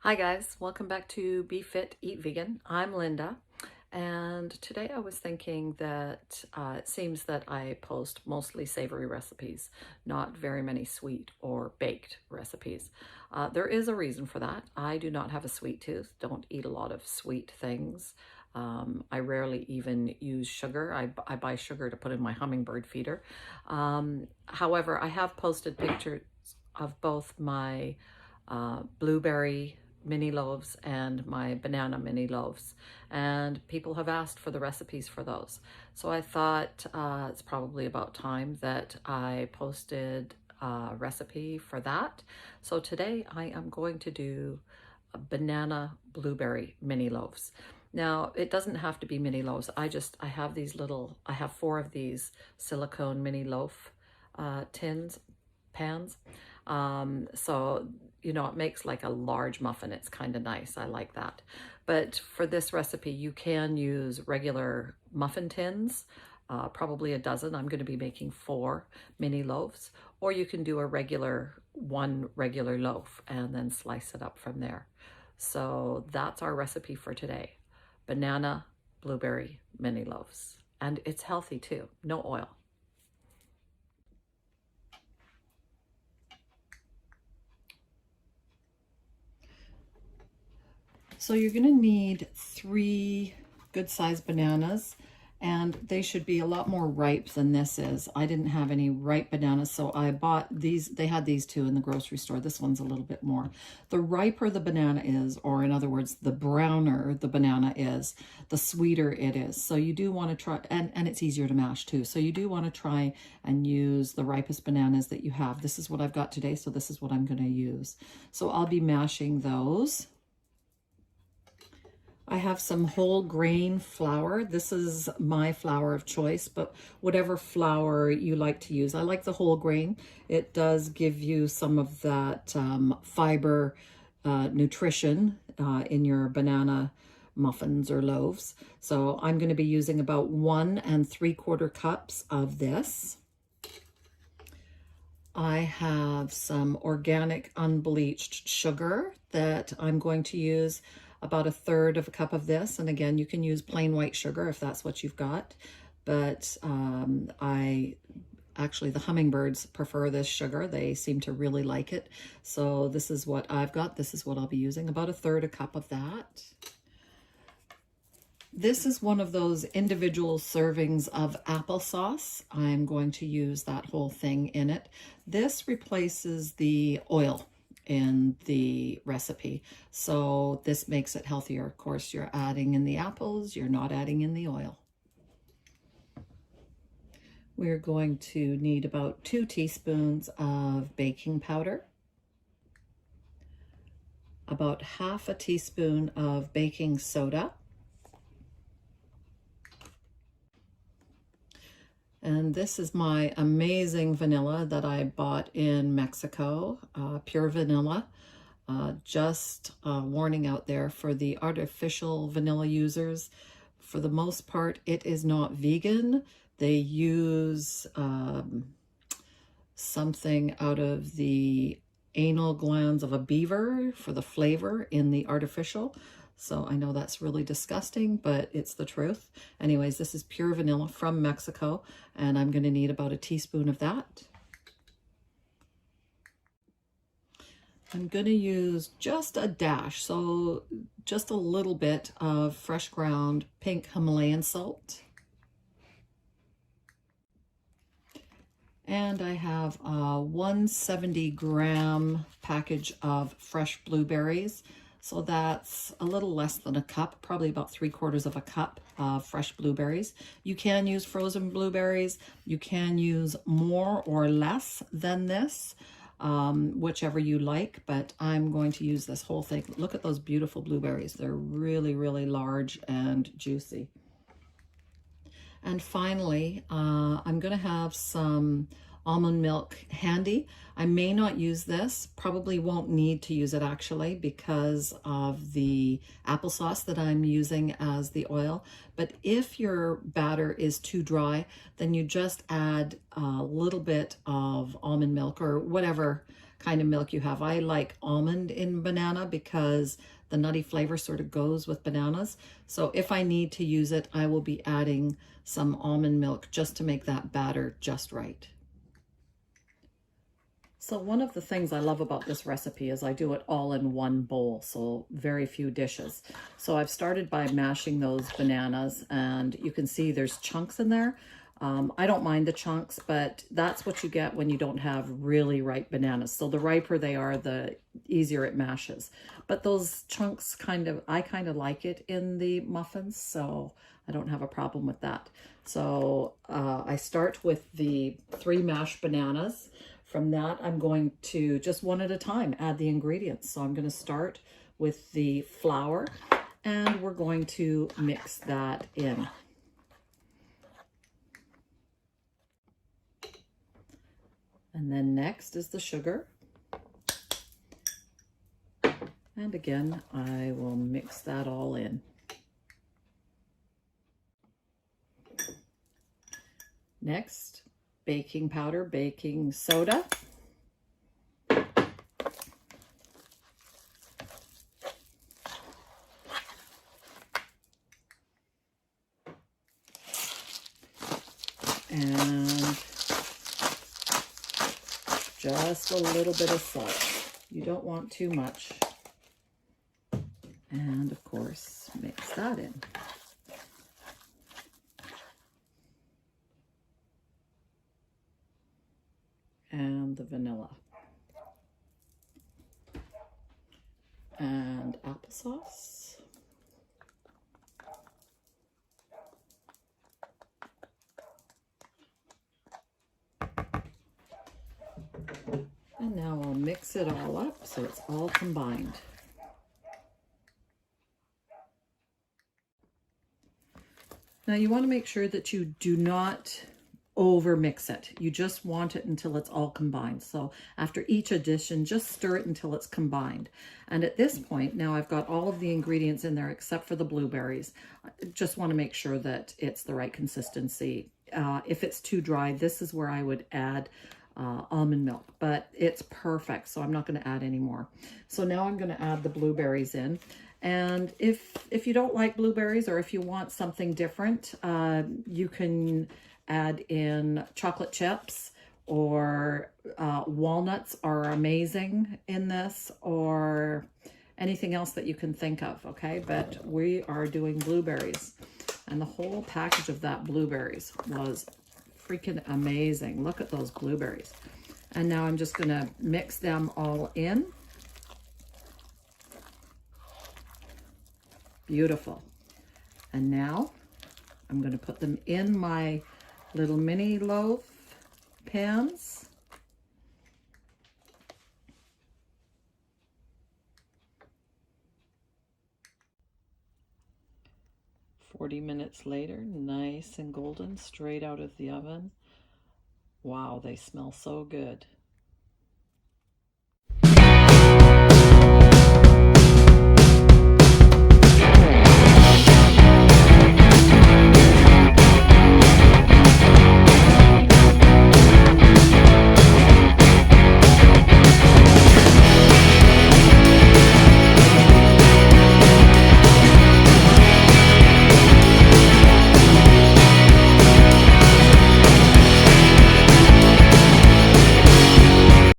Hi guys, welcome back to Be Fit, Eat Vegan. I'm Linda, and today I was thinking that it seems that I post mostly savory recipes, not very many sweet or baked recipes. There is a reason for that. I do not have a sweet tooth, don't eat a lot of sweet things. I rarely even use sugar. I buy sugar to put in my hummingbird feeder. However, I have posted pictures of both my blueberry mini loaves and my banana mini loaves, and people have asked for the recipes for those. So I thought it's probably about time that I posted a recipe for that. So today I am going to do a banana blueberry mini loaves. Now it doesn't have to be mini loaves. I have these little, I have 4 of these silicone mini loaf pans. So, you know, it makes like a large muffin. It's kind of nice. I like that. But for this recipe, you can use regular muffin tins, probably a dozen. I'm going to be making 4 mini loaves, or you can do one regular loaf and then slice it up from there. So that's our recipe for today. Banana blueberry mini loaves. And it's healthy too. No oil. So you're going to need 3 good-sized bananas, and they should be a lot more ripe than this is. I didn't have any ripe bananas, so I bought these. They had these 2 in the grocery store. This one's a little bit more. The riper the banana is, or in other words, the browner the banana is, the sweeter it is. So you do want to try, and it's easier to mash too. So you do want to try and use the ripest bananas that you have. This is what I've got today, so this is what I'm going to use. So I'll be mashing those. I have some whole grain flour. This is my flour of choice, but whatever flour you like to use. I like the whole grain. It does give you some of that fiber nutrition in your banana muffins or loaves. So I'm going to be using about 1 3/4 cups of this. I have some organic unbleached sugar that I'm going to use, about 1/3 cup of this. And again, you can use plain white sugar if that's what you've got. But actually, the hummingbirds prefer this sugar. They seem to really like it. So this is what I've got. This is what I'll be using, about 1/3 cup of that. This is one of those individual servings of applesauce. I'm going to use that whole thing in it. This replaces the oil in the recipe, so this makes it healthier. Of course, you're adding in the apples, you're not adding in the oil. We're going to need about 2 teaspoons of baking powder, about 1/2 teaspoon of baking soda, and this is my amazing vanilla that I bought in Mexico, pure vanilla. Just warning out there for the artificial vanilla users. For the most part, it is not vegan. They use something out of the anal glands of a beaver for the flavor in the artificial. So I know that's really disgusting, but it's the truth. Anyways, this is pure vanilla from Mexico, and I'm going to need about 1 teaspoon of that. I'm going to use just a dash, so just a little bit of fresh ground pink Himalayan salt. And I have a 170-gram package of fresh blueberries. So that's a little less than a cup, probably about 3/4 cup of fresh blueberries. You can use frozen blueberries. You can use more or less than this, whichever you like, but I'm going to use this whole thing. Look at those beautiful blueberries. They're really, really large and juicy. And finally, I'm going to have some almond milk handy. I may not use this, probably won't need to use it actually because of the applesauce that I'm using as the oil. But if your batter is too dry, then you just add a little bit of almond milk or whatever kind of milk you have. I like almond in banana because the nutty flavor sort of goes with bananas. So if I need to use it, I will be adding some almond milk just to make that batter just right. So one of the things I love about this recipe is I do it all in one bowl, so very few dishes. So I've started by mashing those bananas, and you can see there's chunks in there. I don't mind the chunks, but that's what you get when you don't have really ripe bananas. So the riper they are, the easier it mashes. But those chunks I kind of like it in the muffins, so I don't have a problem with that. So I start with the 3 mashed bananas. From that, I'm going to, just one at a time, add the ingredients. So I'm going to start with the flour, and we're going to mix that in. And then next is the sugar. And again, I will mix that all in. Next, baking powder, baking soda. And just a little bit of salt. You don't want too much. And of course, mix that in. And the vanilla. And applesauce. And now I'll mix it all up so it's all combined. Now you want to make sure that you do not over mix it. You just want it until it's all combined. So after each addition, just stir it until it's combined. And at this point, now I've got all of the ingredients in there except for the blueberries. I just want to make sure that it's the right consistency. If it's too dry, this is where I would add almond milk, but it's perfect, so I'm not going to add any more. So now I'm going to add the blueberries in. And if you don't like blueberries, or if you want something different, you can add in chocolate chips, or walnuts are amazing in this, or anything else that you can think of, okay? But we are doing blueberries, and the whole package of that blueberries was freaking amazing. Look at those blueberries. And now I'm just gonna mix them all in. Beautiful. And now I'm gonna put them in my little mini loaf pans. "40 minutes later, nice and golden, straight out of the oven. Wow, they smell so good.